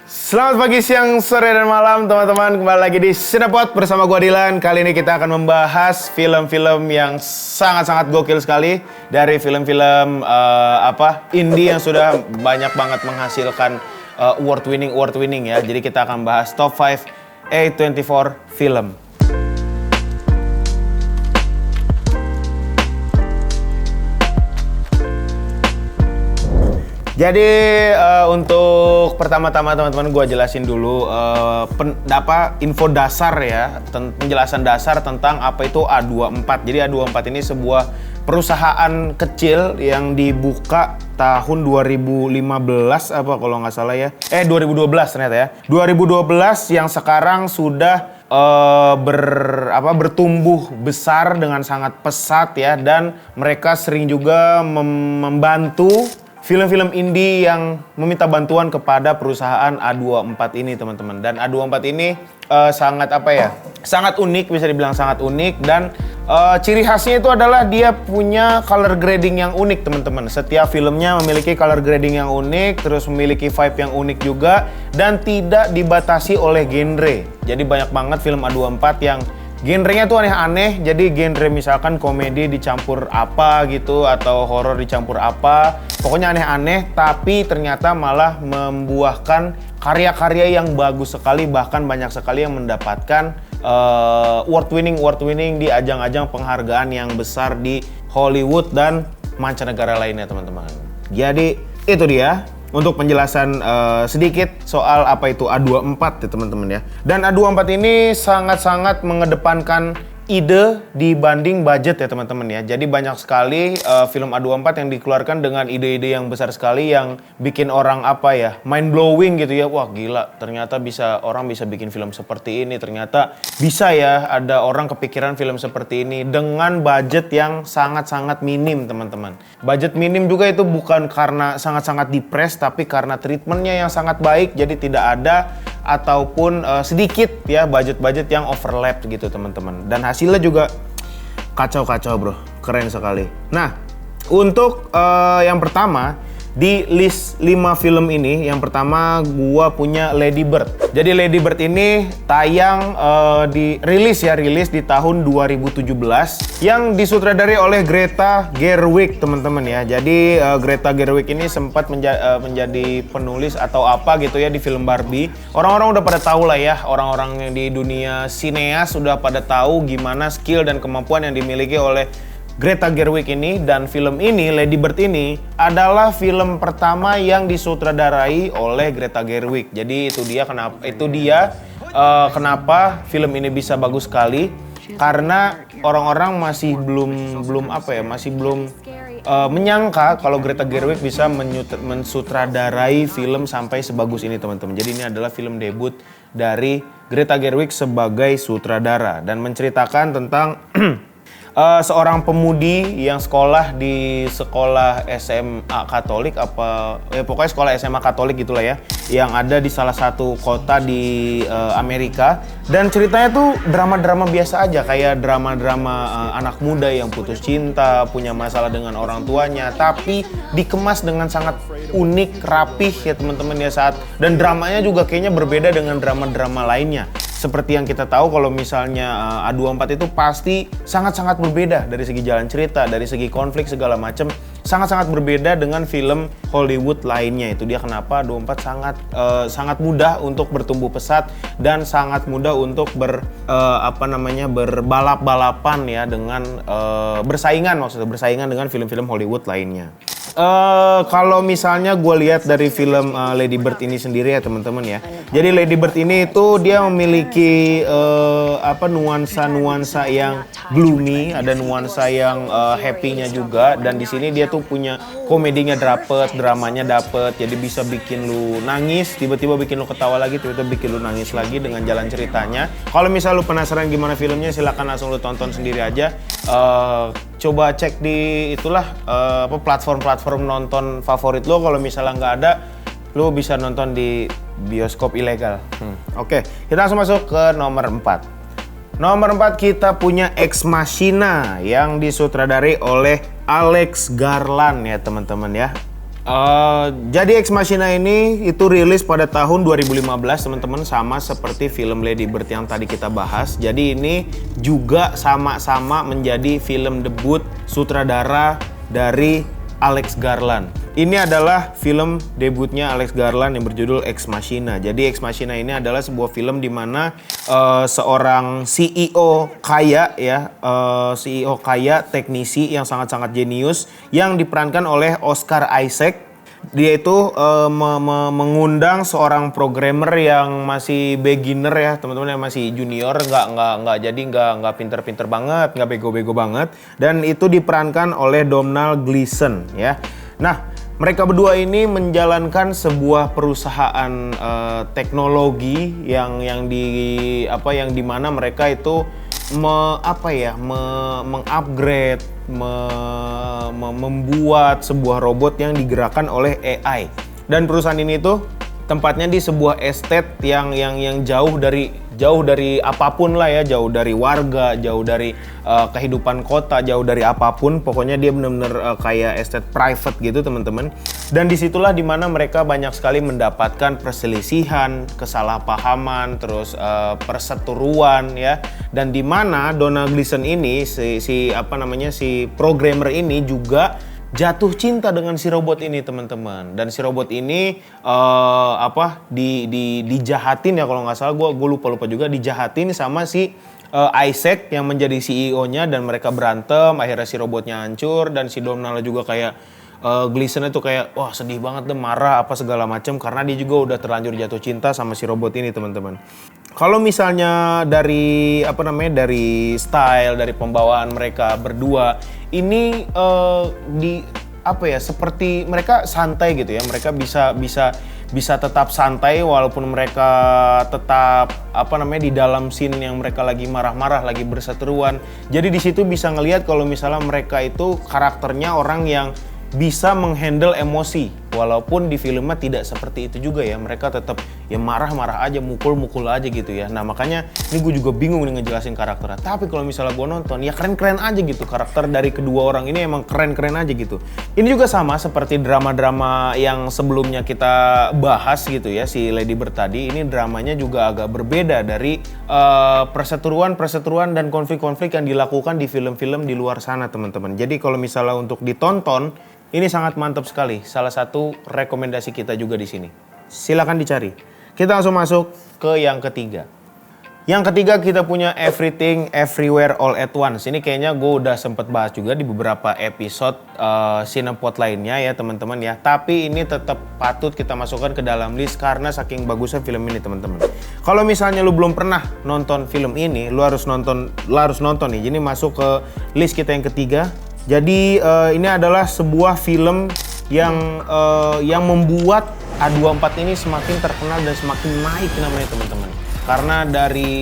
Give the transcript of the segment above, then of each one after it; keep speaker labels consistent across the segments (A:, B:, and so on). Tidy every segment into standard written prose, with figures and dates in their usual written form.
A: Selamat pagi, siang, sore, dan malam teman-teman. Kembali lagi di Cinepot bersama gua Dilan. Kali ini kita akan membahas film-film yang sangat-sangat gokil sekali. Dari film-film indie yang sudah banyak banget menghasilkan award winning ya. Jadi kita akan bahas top 5 A24 film. Jadi untuk pertama-tama teman-teman gue jelasin dulu info dasar ya, penjelasan dasar tentang apa itu A24. Jadi A24 ini sebuah perusahaan kecil yang dibuka tahun 2015 apa kalau nggak salah ya. 2012 ternyata ya. 2012 yang sekarang sudah bertumbuh besar dengan sangat pesat ya, dan mereka sering juga membantu film-film indie yang meminta bantuan kepada perusahaan A24 ini teman-teman. Dan A24 ini sangat unik, bisa dibilang sangat unik. Dan ciri khasnya itu adalah dia punya color grading yang unik teman-teman. Setiap filmnya memiliki color grading yang unik, terus memiliki vibe yang unik juga, dan tidak dibatasi oleh genre. Jadi banyak banget film A24 yang genrenya tuh aneh-aneh. Jadi genre misalkan komedi dicampur apa gitu, atau horor dicampur apa, pokoknya aneh-aneh, tapi ternyata malah membuahkan karya-karya yang bagus sekali. Bahkan banyak sekali yang mendapatkan award winning di ajang-ajang penghargaan yang besar di Hollywood dan mancanegara lainnya teman-teman. Jadi itu dia untuk penjelasan sedikit soal apa itu A24 ya teman-teman ya. Dan A24 ini sangat-sangat mengedepankan ide dibanding budget ya teman-teman ya. Jadi banyak sekali film A24 yang dikeluarkan dengan ide-ide yang besar sekali, yang bikin orang mind blowing gitu ya. Wah gila, ternyata orang bisa bikin film seperti ini. Ternyata bisa ya ada orang kepikiran film seperti ini dengan budget yang sangat-sangat minim teman-teman. Budget minim juga itu bukan karena sangat-sangat depres, tapi karena treatmentnya yang sangat baik. Jadi tidak ada ataupun sedikit ya budget-budget yang overlap gitu teman-teman. Dan hasilnya juga kacau-kacau bro, keren sekali. Nah, untuk yang pertama di list 5 film ini, yang pertama gua punya Lady Bird. Jadi Lady Bird ini tayang rilis di tahun 2017 yang disutradari oleh Greta Gerwig teman-teman ya. Jadi Greta Gerwig ini sempat menjadi penulis atau apa gitu ya di film Barbie. Orang-orang udah pada tahu lah ya, orang-orang yang di dunia sineas sudah pada tahu gimana skill dan kemampuan yang dimiliki oleh Greta Gerwig ini. Dan film ini, Lady Bird ini adalah film pertama yang disutradarai oleh Greta Gerwig. Jadi itu dia kenapa film ini bisa bagus sekali, karena orang-orang masih belum menyangka kalau Greta Gerwig bisa mensutradarai film sampai sebagus ini teman-teman. Jadi ini adalah film debut dari Greta Gerwig sebagai sutradara, dan menceritakan tentang seorang pemudi yang sekolah di sekolah SMA Katolik pokoknya sekolah SMA Katolik gitulah ya, yang ada di salah satu kota di Amerika. Dan ceritanya tuh drama-drama biasa aja, kayak drama-drama anak muda yang putus cinta, punya masalah dengan orang tuanya, tapi dikemas dengan sangat unik, rapih ya teman-teman ya. Dan dramanya juga kayaknya berbeda dengan drama-drama lainnya. Seperti yang kita tahu kalau misalnya A24 itu pasti sangat-sangat berbeda dari segi jalan cerita, dari segi konflik segala macam, sangat-sangat berbeda dengan film Hollywood lainnya. Itu dia kenapa A24 sangat mudah untuk bertumbuh pesat dan sangat mudah untuk berbalap-balapan ya, dengan bersaingan dengan film-film Hollywood lainnya. Kalau misalnya gue lihat dari film Lady Bird ini sendiri ya teman-teman ya. Jadi Lady Bird ini itu dia memiliki nuansa-nuansa yang gloomy, ada nuansa yang happy-nya juga, dan di sini dia tuh punya komedinya dapet, dramanya dapet. Jadi bisa bikin lu nangis, tiba-tiba bikin lu ketawa lagi, tiba-tiba bikin lu nangis lagi dengan jalan ceritanya. Kalau misal lu penasaran gimana filmnya, silakan langsung lu tonton sendiri aja. Coba cek di platform nonton favorit lo. Kalau misalnya nggak ada, lo bisa nonton di bioskop ilegal. Oke, kita langsung masuk ke nomor 4. Nomor 4 kita punya Ex Machina yang disutradari oleh Alex Garland ya teman-teman ya. Jadi Ex Machina ini itu rilis pada tahun 2015 teman-teman, sama seperti film Lady Bird yang tadi kita bahas. Jadi ini juga sama-sama menjadi film debut sutradara dari Alex Garland. Ini adalah film debutnya Alex Garland yang berjudul Ex Machina. Jadi Ex Machina ini adalah sebuah film di mana seorang CEO kaya ya, CEO kaya, teknisi yang sangat-sangat jenius yang diperankan oleh Oscar Isaac. Dia itu mengundang seorang programmer yang masih beginner ya teman-teman, yang masih junior, nggak pinter-pinter banget, nggak bego-bego banget, dan itu diperankan oleh Domhnall Gleeson ya. Nah, mereka berdua ini menjalankan sebuah perusahaan teknologi yang di mana mereka itu mengupgrade, membuat sebuah robot yang digerakkan oleh AI. Dan perusahaan ini tuh tempatnya di sebuah estate yang jauh dari apapun lah ya, jauh dari warga, jauh dari kehidupan kota, jauh dari apapun. Pokoknya dia benar-benar kayak estate private gitu teman-teman. Dan disitulah dimana mereka banyak sekali mendapatkan perselisihan, kesalahpahaman, terus perseteruan ya. Dan dimana Domhnall Gleeson ini si programmer ini juga jatuh cinta dengan si robot ini teman-teman. Dan si robot ini dijahatin ya, kalau nggak salah, gue lupa juga, dijahatin sama si Isaac yang menjadi CEO-nya, dan mereka berantem. Akhirnya si robotnya hancur, dan si Domhnall juga kayak Gleeson itu kayak wah sedih banget deh, marah apa segala macam karena dia juga udah terlanjur jatuh cinta sama si robot ini teman-teman. Kalau misalnya dari dari style, dari pembawaan mereka berdua ini seperti mereka santai gitu ya. Mereka bisa tetap santai walaupun mereka tetap di dalam scene yang mereka lagi marah-marah, lagi berseteruan. Jadi di situ bisa ngelihat kalau misalnya mereka itu karakternya orang yang bisa menghandle emosi, walaupun di filmnya tidak seperti itu juga ya. Mereka tetap ya marah-marah aja, mukul-mukul aja gitu ya. Nah makanya ini gue juga bingung nih ngejelasin karakternya. Tapi kalau misalnya gue nonton ya keren-keren aja gitu. Karakter dari kedua orang ini emang keren-keren aja gitu. Ini juga sama seperti drama-drama yang sebelumnya kita bahas gitu ya, si Lady Bird tadi. Ini dramanya juga agak berbeda dari perseteruan dan konflik-konflik yang dilakukan di film-film di luar sana teman-teman. Jadi kalau misalnya untuk ditonton, ini sangat mantap sekali. Salah satu rekomendasi kita juga di sini. Silakan dicari. Kita langsung masuk ke yang ketiga. Yang ketiga kita punya Everything Everywhere All at Once. Ini kayaknya gue udah sempet bahas juga di beberapa episode Cinepod lainnya ya teman-teman ya. Tapi ini tetap patut kita masukkan ke dalam list karena saking bagusnya film ini teman-teman. Kalau misalnya lu belum pernah nonton film ini, lu harus nonton nih. Jadi masuk ke list kita yang ketiga. Jadi ini adalah sebuah film yang membuat A24 ini semakin terkenal dan semakin naik namanya teman-teman. Karena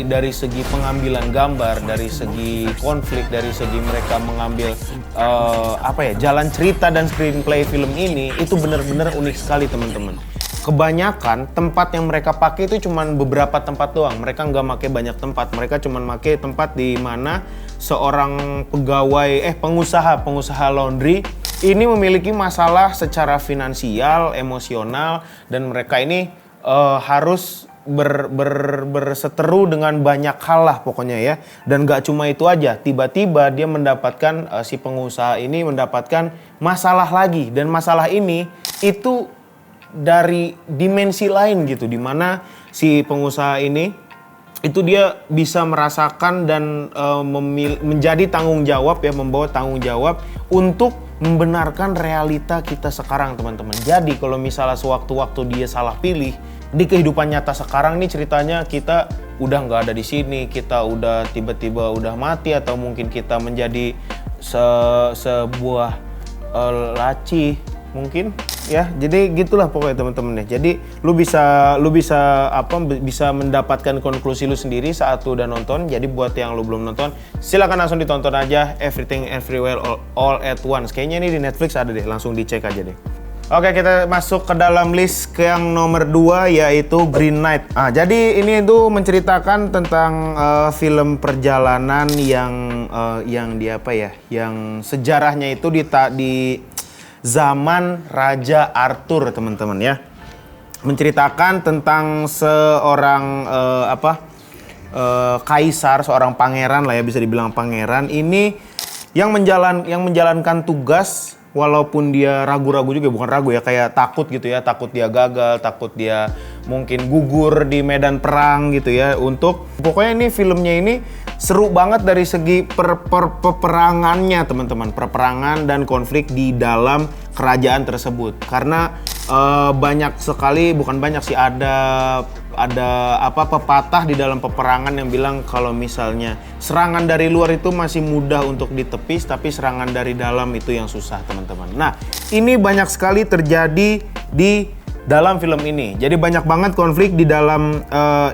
A: dari segi pengambilan gambar, dari segi konflik, dari segi mereka mengambil jalan cerita dan screenplay film ini itu benar-benar unik sekali teman-teman. Kebanyakan tempat yang mereka pakai itu cuma beberapa tempat doang. Mereka nggak pakai banyak tempat. Mereka cuma pakai tempat di mana seorang pengusaha laundry ini memiliki masalah secara finansial, emosional, dan mereka ini harus berseteru dengan banyak hal lah pokoknya ya. Dan gak cuma itu aja, tiba-tiba dia mendapatkan si pengusaha ini mendapatkan masalah lagi, dan masalah ini itu dari dimensi lain gitu, dimana si pengusaha ini itu dia bisa merasakan dan menjadi tanggung jawab ya, membawa tanggung jawab untuk membenarkan realita kita sekarang teman-teman. Jadi kalau misalnya sewaktu-waktu dia salah pilih di kehidupan nyata sekarang nih, ceritanya kita udah nggak ada di sini, kita udah tiba-tiba udah mati, atau mungkin kita menjadi sebuah laci mungkin ya. Jadi gitulah pokoknya teman-teman ya. Jadi lu bisa mendapatkan konklusi lu sendiri saat lu udah nonton. Jadi buat yang lu belum nonton, silakan langsung ditonton aja Everything Everywhere All at Once. Kayaknya ini di Netflix ada deh, langsung dicek aja deh. Oke, kita masuk ke dalam list ke yang nomor 2 yaitu Green Knight. Jadi ini itu menceritakan tentang film perjalanan yang sejarahnya itu Zaman Raja Arthur, teman-teman ya. Menceritakan tentang seorang kaisar, seorang pangeran lah ya, bisa dibilang pangeran ini yang menjalankan tugas walaupun dia ragu-ragu juga, bukan ragu ya, kayak takut gitu ya, takut dia gagal, takut dia mungkin gugur di medan perang gitu ya. Pokoknya ini filmnya ini seru banget dari segi peperangannya, teman-teman, peperangan dan konflik di dalam kerajaan tersebut. Karena banyak sekali, bukan banyak sih, ada pepatah di dalam peperangan yang bilang kalau misalnya serangan dari luar itu masih mudah untuk ditepis, tapi serangan dari dalam itu yang susah, teman-teman. Nah, ini banyak sekali terjadi di dalam film ini. Jadi banyak banget konflik di dalam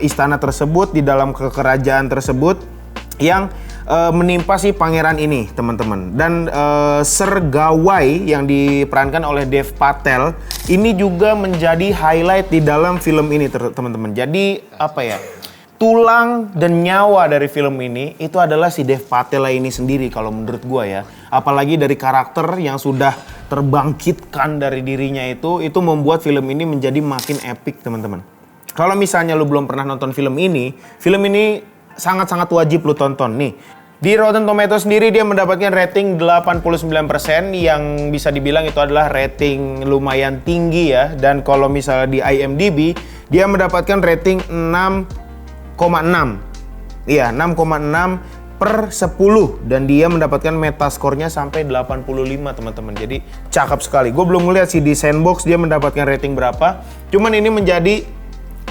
A: istana tersebut, di dalam kerajaan tersebut yang menimpa si pangeran ini, teman-teman. Dan Sir Gawain yang diperankan oleh Dev Patel ini juga menjadi highlight di dalam film ini, teman-teman. Jadi tulang dan nyawa dari film ini itu adalah si Dev Patel ini sendiri kalau menurut gua ya. Apalagi dari karakter yang sudah terbangkitkan dari dirinya itu membuat film ini menjadi makin epic, teman-teman. Kalau misalnya lu belum pernah nonton film ini sangat-sangat wajib lu tonton nih. Di Rotten Tomatoes sendiri dia mendapatkan rating 89% yang bisa dibilang itu adalah rating lumayan tinggi ya. Dan kalau misalnya di IMDb dia mendapatkan rating 6,6. Iya, 6,6 per 10. Dan dia mendapatkan metascore-nya sampai 85, teman-teman. Jadi cakep sekali. Gue belum ngeliat sih di Sandbox dia mendapatkan rating berapa. Cuman ini menjadi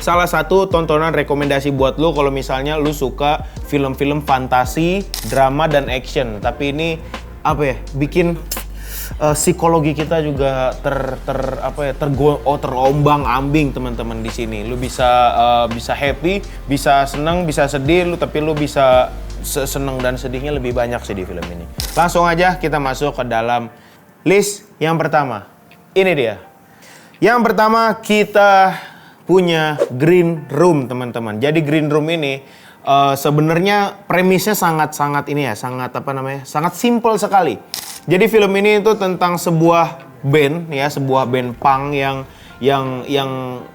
A: salah satu tontonan rekomendasi buat lu kalau misalnya lu suka film-film fantasi, drama dan action. Tapi ini bikin psikologi kita juga terombang-ambing, teman-teman, di sini. Lu bisa happy, bisa seneng, bisa sedih, tapi lu bisa seneng dan sedihnya lebih banyak sih di film ini. Langsung aja kita masuk ke dalam list yang pertama. Ini dia. Yang pertama kita punya Green Room, teman-teman. Jadi Green Room ini sebenarnya premisnya sangat simpel sekali. Jadi film ini itu tentang sebuah band punk yang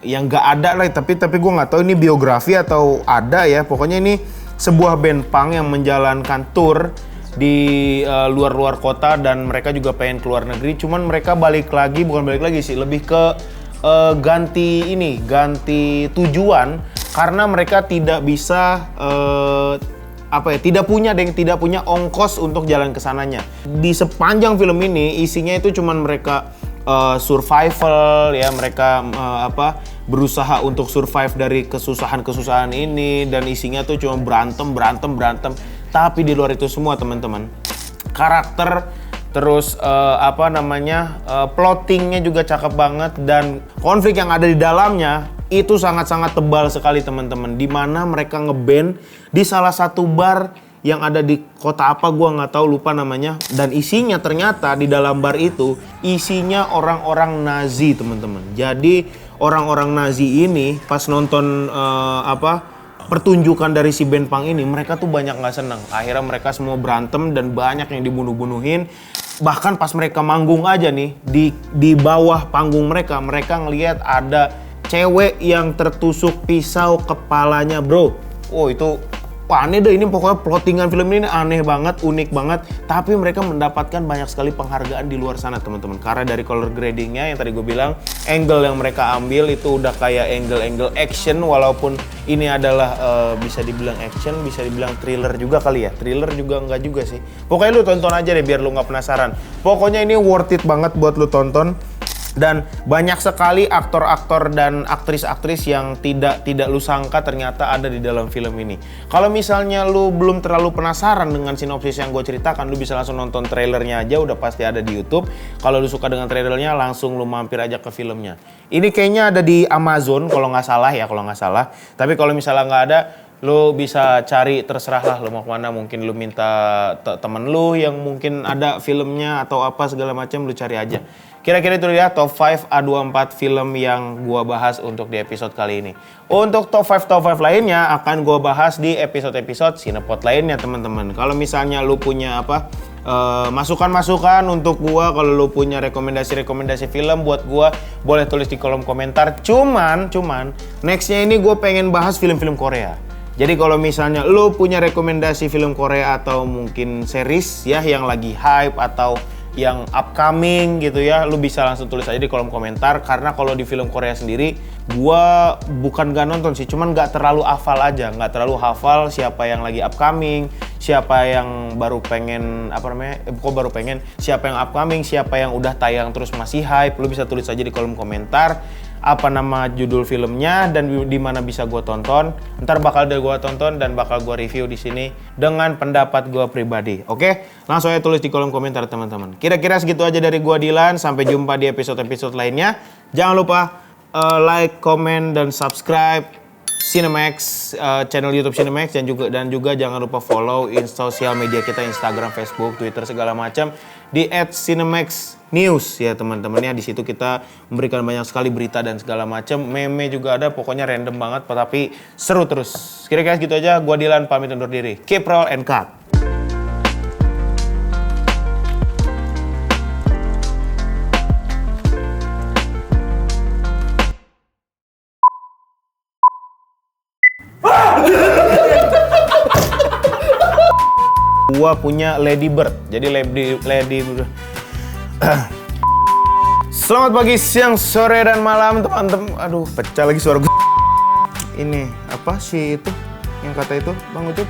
A: nggak ada lah, tapi gue nggak tahu ini biografi atau ada ya. Pokoknya ini sebuah band punk yang menjalankan tour di luar kota dan mereka juga pengen keluar negeri. Cuman mereka bukan balik lagi sih, lebih ke ganti tujuan karena mereka tidak bisa tidak punya ongkos untuk jalan ke sananya. Di sepanjang film ini isinya itu cuman mereka survival ya, mereka berusaha untuk survive dari kesusahan ini, dan isinya tuh cuma berantem. Tapi di luar itu semua, teman-teman, karakter terus plottingnya juga cakep banget, dan konflik yang ada di dalamnya itu sangat-sangat tebal sekali, teman-teman. Dimana mereka ngeband di salah satu bar yang ada di kota apa gua nggak tahu, lupa namanya. Dan isinya ternyata di dalam bar itu isinya orang-orang Nazi, teman-teman. Jadi orang-orang Nazi ini pas nonton pertunjukan dari si band punk ini, mereka tuh banyak nggak senang. Akhirnya mereka semua berantem dan banyak yang dibunuh-bunuhin. Bahkan pas mereka manggung aja nih, di bawah panggung mereka ngelihat ada cewek yang tertusuk pisau kepalanya, bro. Oh itu aneh deh, ini pokoknya plottingan film ini aneh banget, unik banget. Tapi mereka mendapatkan banyak sekali penghargaan di luar sana, teman-teman. Karena dari color gradingnya yang tadi gue bilang, angle yang mereka ambil itu udah kayak angle action. Walaupun ini adalah bisa dibilang action, bisa dibilang thriller juga kali ya. Thriller juga enggak juga sih. Pokoknya lu tonton aja deh biar lu nggak penasaran. Pokoknya ini worth it banget buat lu tonton. Dan banyak sekali aktor-aktor dan aktris-aktris yang tidak lu sangka ternyata ada di dalam film ini. Kalau misalnya lu belum terlalu penasaran dengan sinopsis yang gue ceritakan, lu bisa langsung nonton trailernya aja, udah pasti ada di YouTube. Kalau lu suka dengan trailernya, langsung lu mampir aja ke filmnya. Ini kayaknya ada di Amazon kalau nggak salah. Tapi kalau misalnya nggak ada, lu bisa cari, terserah lah lu mau kemana. Mungkin lu minta temen lu yang mungkin ada filmnya atau apa segala macam, lu cari aja. Kira-kira itu dia top 5 A24 film yang gua bahas untuk di episode kali ini. Untuk top 5 lainnya akan gua bahas di episode-episode Cinepot lainnya, teman-teman. Kalau misalnya lu punya masukan-masukan untuk gua. Kalau lu punya rekomendasi film buat gua, boleh tulis di kolom komentar. Cuman nextnya ini gua pengen bahas film-film Korea. Jadi kalau misalnya lu punya rekomendasi film Korea atau mungkin series ya yang lagi hype atau yang upcoming gitu ya, lu bisa langsung tulis aja di kolom komentar. Karena kalau di film Korea sendiri, gua bukan gak nonton sih, cuman gak terlalu hafal aja, gak terlalu hafal siapa yang lagi upcoming, siapa yang baru pengen siapa yang upcoming, siapa yang udah tayang terus masih hype. Lu bisa tulis aja di kolom komentar apa nama judul filmnya dan di mana bisa gue tonton. Ntar bakal gue tonton dan bakal gue review di sini dengan pendapat gue pribadi. Oke, langsung aja tulis di kolom komentar teman-teman. Kira-kira segitu aja dari gue Dilan. Sampai jumpa di episode-episode lainnya. Jangan lupa like, comment, dan subscribe Cinemax, channel YouTube Cinemax, dan juga jangan lupa follow sosial media kita, Instagram, Facebook, Twitter, segala macam di @cinemaxnews ya teman-teman ya. Di situ kita memberikan banyak sekali berita dan segala macam, meme juga ada, pokoknya random banget tapi seru terus. Kira-kira gitu aja, gua Dilan pamit undur diri. Keep roll and cut. Gua punya Lady Bird. Jadi Lady Selamat pagi, siang, sore, dan malam teman-teman. Aduh, pecah lagi suara gue. Ini apa sih itu yang kata itu, Bang Ucup?